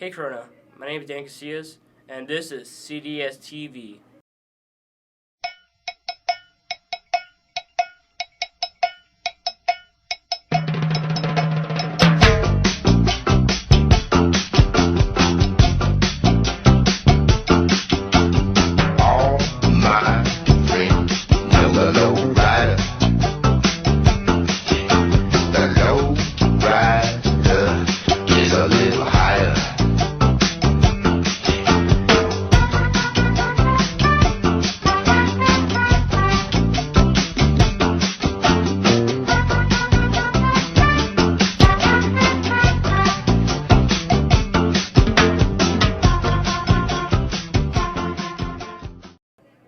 Hey Corona, my name is Dan Casillas, and this is cdstv.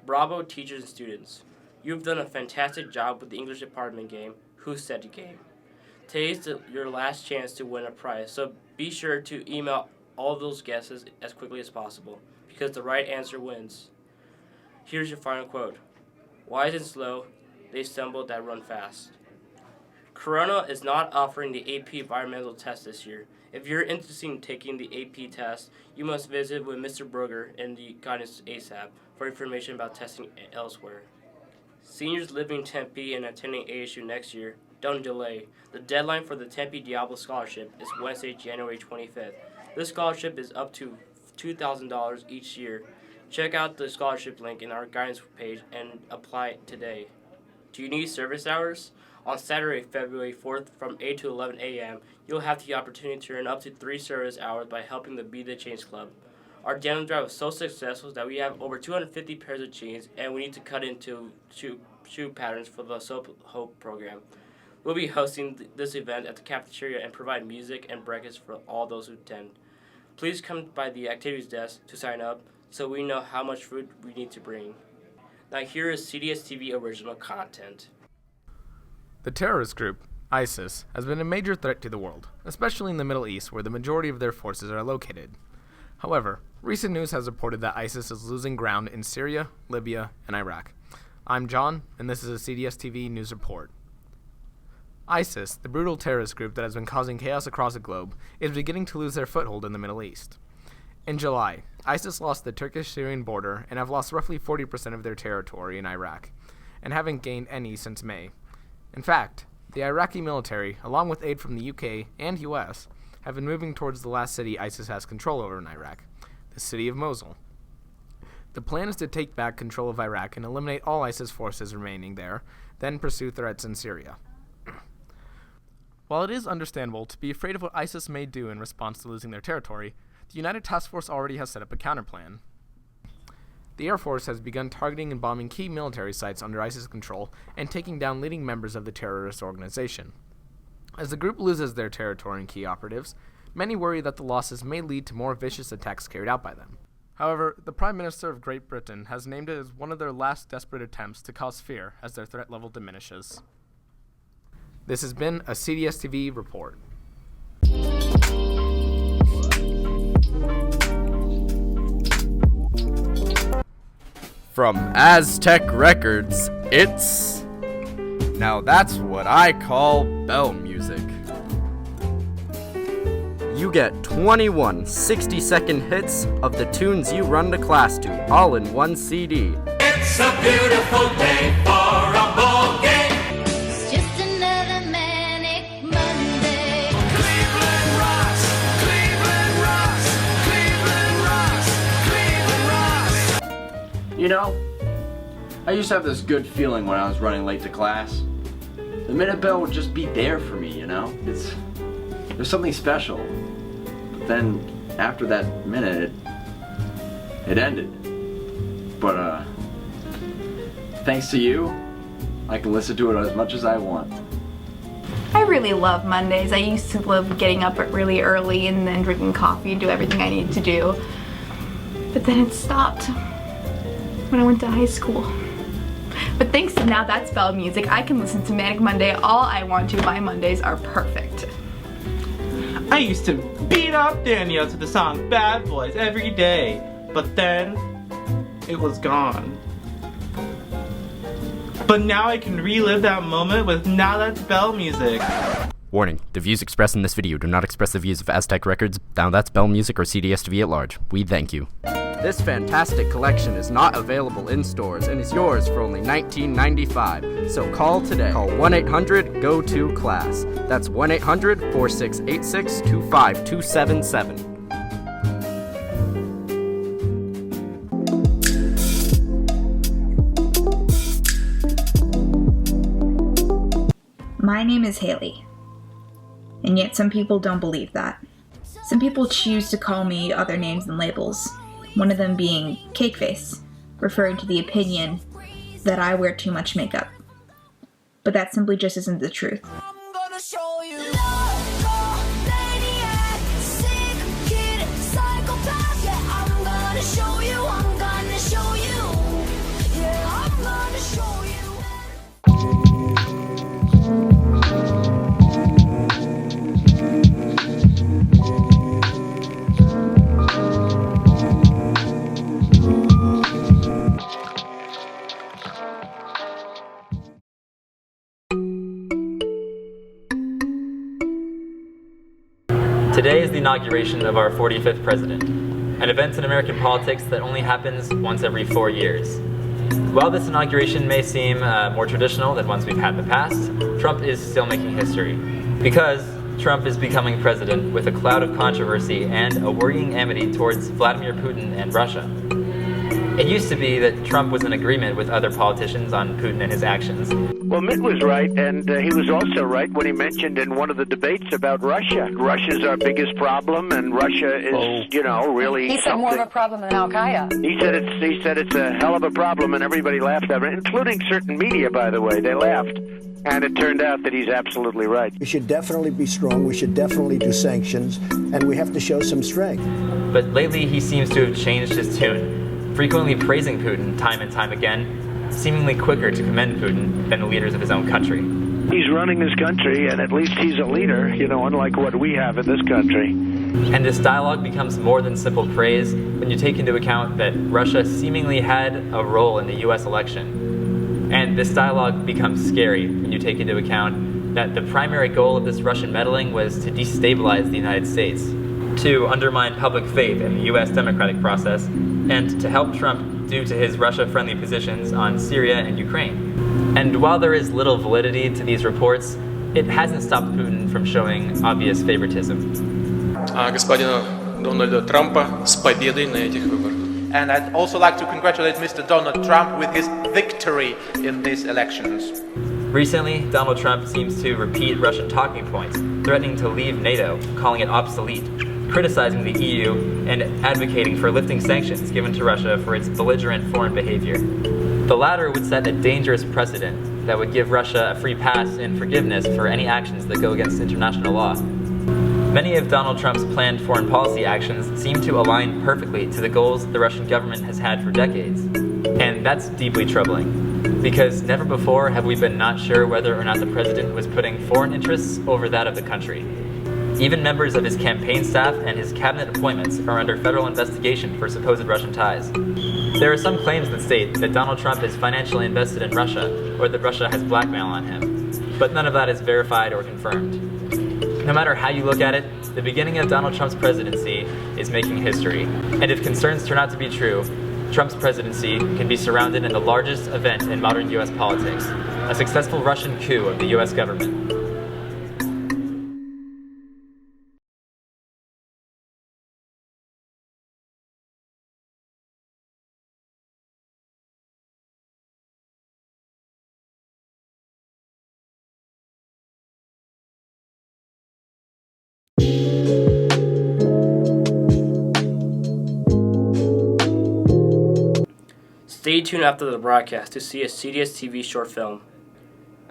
Bravo teachers and students. You've done a fantastic job with the English department game, Who Said You Game. Today's your last chance to win a prize, so be sure to email all those guesses as quickly as possible, because the right answer wins. Here's your final quote. Wise and slow, they stumble that run fast. Corona is not offering the AP environmental test this year. If you're interested in taking the AP test, you must visit with Mr. Berger in the guidance ASAP for information about testing elsewhere. Seniors living in Tempe and attending ASU next year, don't delay. The deadline for the Tempe Diablo Scholarship is Wednesday, January 25th. This scholarship is up to $2,000 each year. Check out the scholarship link in our guidance page and apply today. Do you need service hours? On Saturday, February 4th from 8 to 11 a.m., you'll have the opportunity to earn up to 3 service hours by helping the Be The Change Club. Our denim drive was so successful that we have over 250 pairs of jeans, and we need to cut into shoe patterns for the Soap Hope program. We'll be hosting this event at the cafeteria and provide music and breakfast for all those who attend. Please come by the activities desk to sign up so we know how much food we need to bring. Now here is cdstv original content. The terrorist group, ISIS, has been a major threat to the world, especially in the Middle East where the majority of their forces are located. However, recent news has reported that ISIS is losing ground in Syria, Libya, and Iraq. I'm John, and this is a cdstv news report. ISIS, the brutal terrorist group that has been causing chaos across the globe, is beginning to lose their foothold in the Middle East. In July, ISIS lost the Turkish-Syrian border and have lost roughly 40% of their territory in Iraq, and haven't gained any since May. In fact, the Iraqi military, along with aid from the UK and US, have been moving towards the last city ISIS has control over in Iraq, the city of Mosul. The plan is to take back control of Iraq and eliminate all ISIS forces remaining there, then pursue threats in Syria. While it is understandable to be afraid of what ISIS may do in response to losing their territory, the United Task Force already has set up a counterplan. The Air Force has begun targeting and bombing key military sites under ISIS control and taking down leading members of the terrorist organization. As the group loses their territory and key operatives, many worry that the losses may lead to more vicious attacks carried out by them. However, the Prime Minister of Great Britain has named it as one of their last desperate attempts to cause fear as their threat level diminishes. This has been a cdstv report. From Aztec Records, it's... Now that's what I call bell music. You get 21 60-second hits of the tunes you run to class to, all in one CD. It's a beautiful day for a ball game. It's just another manic Monday. Cleveland rocks, Cleveland rocks, Cleveland rocks, Cleveland rocks. You know, I used to have this good feeling when I was running late to class. The minute bell would just be there for me, you know? There's something special. But then, after that minute, it ended. But, thanks to you, I can listen to it as much as I want. I really love Mondays. I used to love getting up really early and then drinking coffee and do everything I needed to do. But then it stopped when I went to high school. But thanks to Now That's Bell Music, I can listen to Manic Monday all I want to. My Mondays are perfect. I used to beat up Danielle to the song Bad Boys every day, but then it was gone. But now I can relive that moment with Now That's Bell Music. Warning, the views expressed in this video do not express the views of Aztec Records, Now That's Bell Music, or cdstv at large. We thank you. This fantastic collection is not available in stores and is yours for only $19.95. So call today. Call 1-800-GO-TO-CLASS. That's 1-800-4686-25277. My name is Haley, and yet some people don't believe that. Some people choose to call me other names and labels, one of them being cake face, referring to the opinion that I wear too much makeup. But that simply just isn't the truth. I'm gonna show you. Loco, maniac, sick kid, psychopath. Yeah, I'm gonna show you. I'm gonna show you. Yeah, I'm gonna show you. Today is the inauguration of our 45th president, an event in American politics that only happens once every 4 years. While this inauguration may seem more traditional than ones we've had in the past, Trump is still making history. Because Trump is becoming president with a cloud of controversy and a worrying amity towards Vladimir Putin and Russia. It used to be that Trump was in agreement with other politicians on Putin and his actions. Well, Mitt was right, and he was also right when he mentioned in one of the debates about Russia. Russia's our biggest problem, and Russia is, really He said more of a problem than Al-Qaeda. He said it's a hell of a problem, and everybody laughed at it, including certain media, by the way. They laughed. And it turned out that he's absolutely right. We should definitely be strong. We should definitely do sanctions, and we have to show some strength. But lately, he seems to have changed his tune, frequently praising Putin time and time again, seemingly quicker to commend Putin than the leaders of his own country. He's running this country, and at least he's a leader, unlike what we have in this country. And this dialogue becomes more than simple praise when you take into account that Russia seemingly had a role in the US election. And this dialogue becomes scary when you take into account that the primary goal of this Russian meddling was to destabilize the United States, to undermine public faith in the US democratic process, and to help Trump due to his Russia-friendly positions on Syria and Ukraine. And while there is little validity to these reports, it hasn't stopped Putin from showing obvious favoritism. Господина Дональда Трампа с победой на этих выборах. And I'd also like to congratulate Mr. Donald Trump with his victory in these elections. Recently, Donald Trump seems to repeat Russian talking points, threatening to leave NATO, calling it obsolete, criticizing the EU, and advocating for lifting sanctions given to Russia for its belligerent foreign behavior. The latter would set a dangerous precedent that would give Russia a free pass and forgiveness for any actions that go against international law. Many of Donald Trump's planned foreign policy actions seem to align perfectly to the goals the Russian government has had for decades. And that's deeply troubling, because never before have we been not sure whether or not the president was putting foreign interests over that of the country. Even members of his campaign staff and his cabinet appointments are under federal investigation for supposed Russian ties. There are some claims that state that Donald Trump is financially invested in Russia, or that Russia has blackmail on him, but none of that is verified or confirmed. No matter how you look at it, the beginning of Donald Trump's presidency is making history. And if concerns turn out to be true, Trump's presidency can be surrounded in the largest event in modern US politics, a successful Russian coup of the US government. Stay tuned after the broadcast to see a cdstv short film.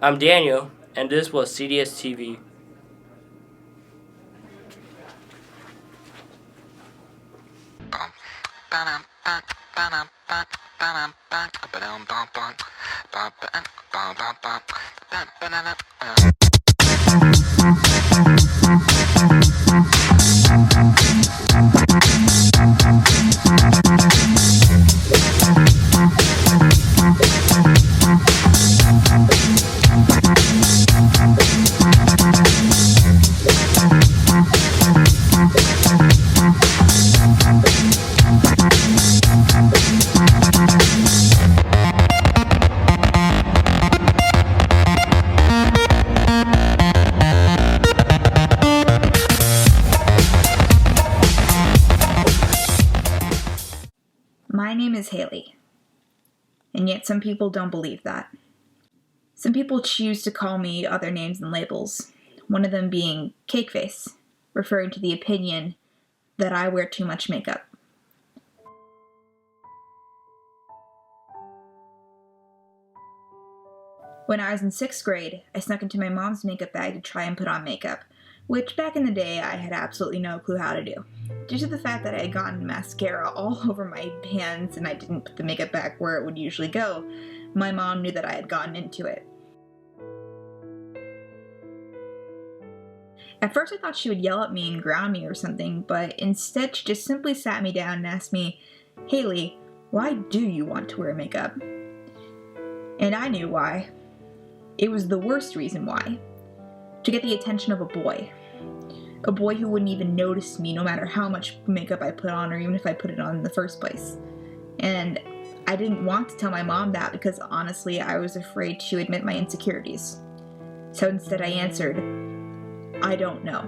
I'm Daniel, and this was cdstv. My name is Haley, and yet some people don't believe that. Some people choose to call me other names and labels, one of them being cake face, referring to the opinion that I wear too much makeup. When I was in 6th grade, I snuck into my mom's makeup bag to try and put on makeup, which back in the day I had absolutely no clue how to do. Due to the fact that I had gotten mascara all over my hands and I didn't put the makeup back where it would usually go, my mom knew that I had gotten into it. At first I thought she would yell at me and ground me or something, but instead she just simply sat me down and asked me, "Haley, why do you want to wear makeup?" And I knew why. It was the worst reason why. To get the attention of a boy. A boy who wouldn't even notice me no matter how much makeup I put on or even if I put it on in the first place. And I didn't want to tell my mom that because honestly I was afraid to admit my insecurities. So instead I answered, "I don't know."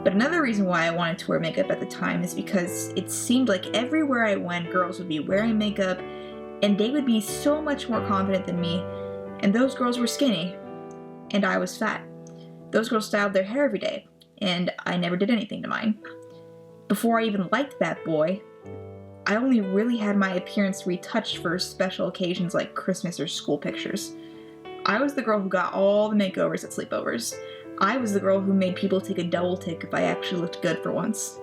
But another reason why I wanted to wear makeup at the time is because it seemed like everywhere I went, girls would be wearing makeup and they would be so much more confident than me, and those girls were skinny, and I was fat. Those girls styled their hair every day, and I never did anything to mine. Before I even liked that boy, I only really had my appearance retouched for special occasions like Christmas or school pictures. I was the girl who got all the makeovers at sleepovers. I was the girl who made people take a double take if I actually looked good for once.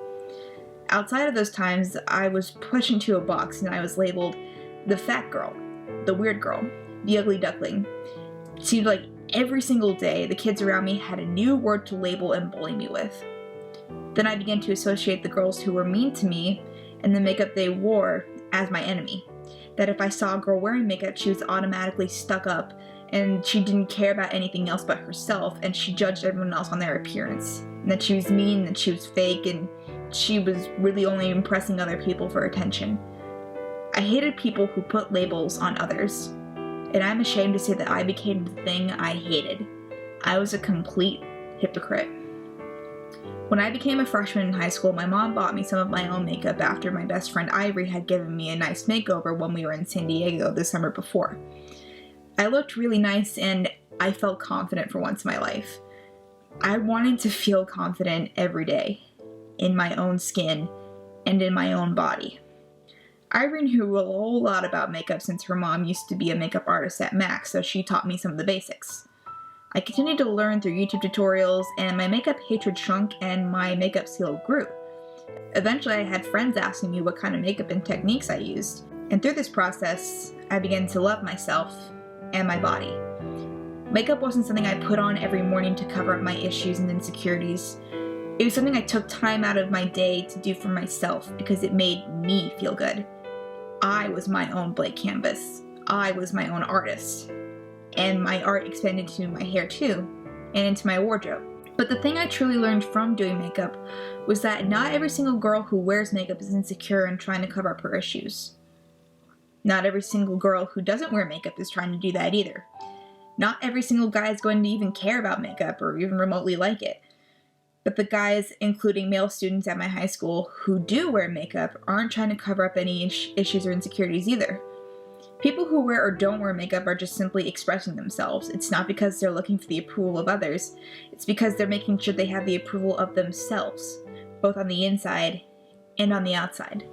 Outside of those times, I was pushed into a box and I was labeled the fat girl, the weird girl, the ugly duckling. It seemed like every single day the kids around me had a new word to label and bully me with. Then I began to associate the girls who were mean to me and the makeup they wore as my enemy. That if I saw a girl wearing makeup, she was automatically stuck up and she didn't care about anything else but herself, and she judged everyone else on their appearance. And that she was mean, that she was fake, and she was really only impressing other people for attention. I hated people who put labels on others, and I'm ashamed to say that I became the thing I hated. I was a complete hypocrite. When I became a freshman in high school, my mom bought me some of my own makeup after my best friend Ivory had given me a nice makeover when we were in San Diego the summer before. I looked really nice and I felt confident for once in my life. I wanted to feel confident every day, in my own skin and in my own body. Ivory knew a whole lot about makeup since her mom used to be a makeup artist at MAC, so she taught me some of the basics. I continued to learn through YouTube tutorials, and my makeup hatred shrunk and my makeup skill grew. Eventually I had friends asking me what kind of makeup and techniques I used, and through this process I began to love myself and my body. Makeup wasn't something I put on every morning to cover up my issues and insecurities. It was something I took time out of my day to do for myself because it made me feel good. I was my own blank canvas. I was my own artist. And my art expanded to my hair too, and into my wardrobe. But the thing I truly learned from doing makeup was that not every single girl who wears makeup is insecure and trying to cover up her issues. Not every single girl who doesn't wear makeup is trying to do that either. Not every single guy is going to even care about makeup or even remotely like it. But the guys, including male students at my high school, who do wear makeup aren't trying to cover up any issues or insecurities either. People who wear or don't wear makeup are just simply expressing themselves. It's not because they're looking for the approval of others. It's because they're making sure they have the approval of themselves, both on the inside and on the outside.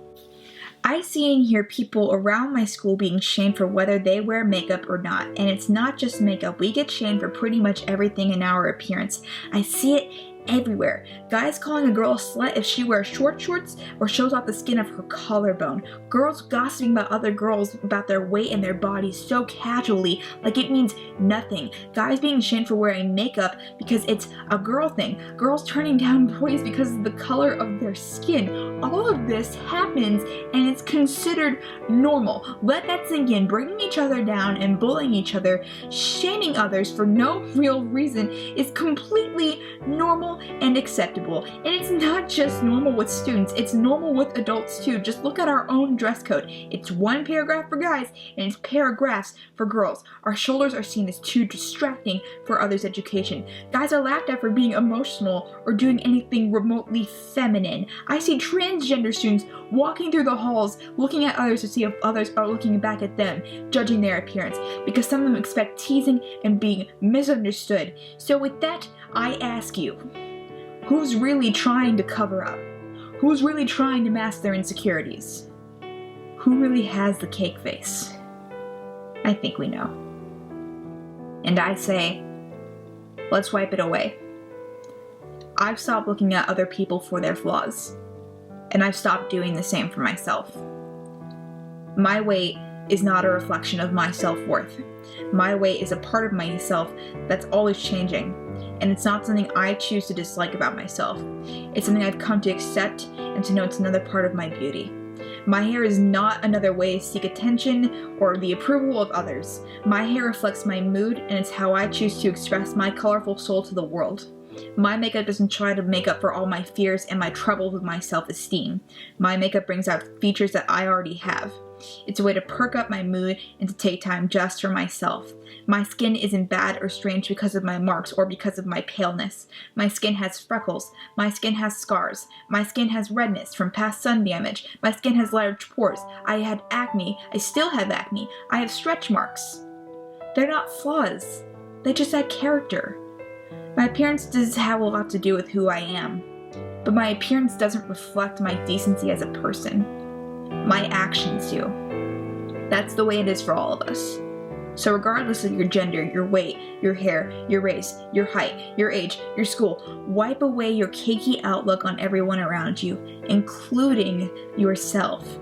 I see and hear people around my school being shamed for whether they wear makeup or not, and it's not just makeup. We get shamed for pretty much everything in our appearance. I see it everywhere. Guys calling a girl a slut if she wears short shorts or shows off the skin of her collarbone. Girls gossiping about other girls about their weight and their bodies so casually, like it means nothing. Guys being shamed for wearing makeup because it's a girl thing. Girls turning down boys because of the color of their skin. All of this happens and it's considered normal. Let that sink in. Bringing each other down and bullying each other, shaming others for no real reason is completely normal normal and acceptable. And it's not just normal with students, it's normal with adults too. Just look at our own dress code. It's one paragraph for guys and it's paragraphs for girls. Our shoulders are seen as too distracting for others' education. Guys are laughed at for being emotional or doing anything remotely feminine. I see transgender students walking through the halls looking at others to see if others are looking back at them, judging their appearance, because some of them expect teasing and being misunderstood. So with that, I ask you, who's really trying to cover up? Who's really trying to mask their insecurities? Who really has the cake face? I think we know. And I say, let's wipe it away. I've stopped looking at other people for their flaws, and I've stopped doing the same for myself. My weight is not a reflection of my self-worth. My weight is a part of myself that's always changing, and it's not something I choose to dislike about myself. It's something I've come to accept and to know it's another part of my beauty. My hair is not another way to seek attention or the approval of others. My hair reflects my mood, and it's how I choose to express my colorful soul to the world. My makeup doesn't try to make up for all my fears and my troubles with my self-esteem. My makeup brings out features that I already have. It's a way to perk up my mood and to take time just for myself. My skin isn't bad or strange because of my marks or because of my paleness. My skin has freckles. My skin has scars. My skin has redness from past sun damage. My skin has large pores. I had acne. I still have acne. I have stretch marks. They're not flaws. They just add character. My appearance does have a lot to do with who I am, but my appearance doesn't reflect my decency as a person. My actions do. That's the way it is for all of us. So regardless of your gender, your weight, your hair, your race, your height, your age, your school, wipe away your cakey outlook on everyone around you, including yourself.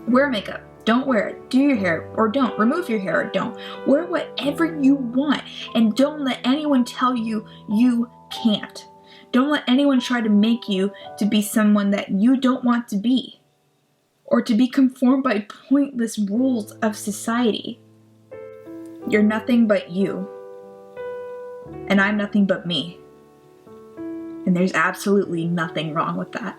Wear makeup. Don't wear it. Do your hair or don't. Remove your hair or don't. Wear whatever you want, and don't let anyone tell you you can't. Don't let anyone try to make you to be someone that you don't want to be, or to be conformed by pointless rules of society. You're nothing but you, and I'm nothing but me, and there's absolutely nothing wrong with that.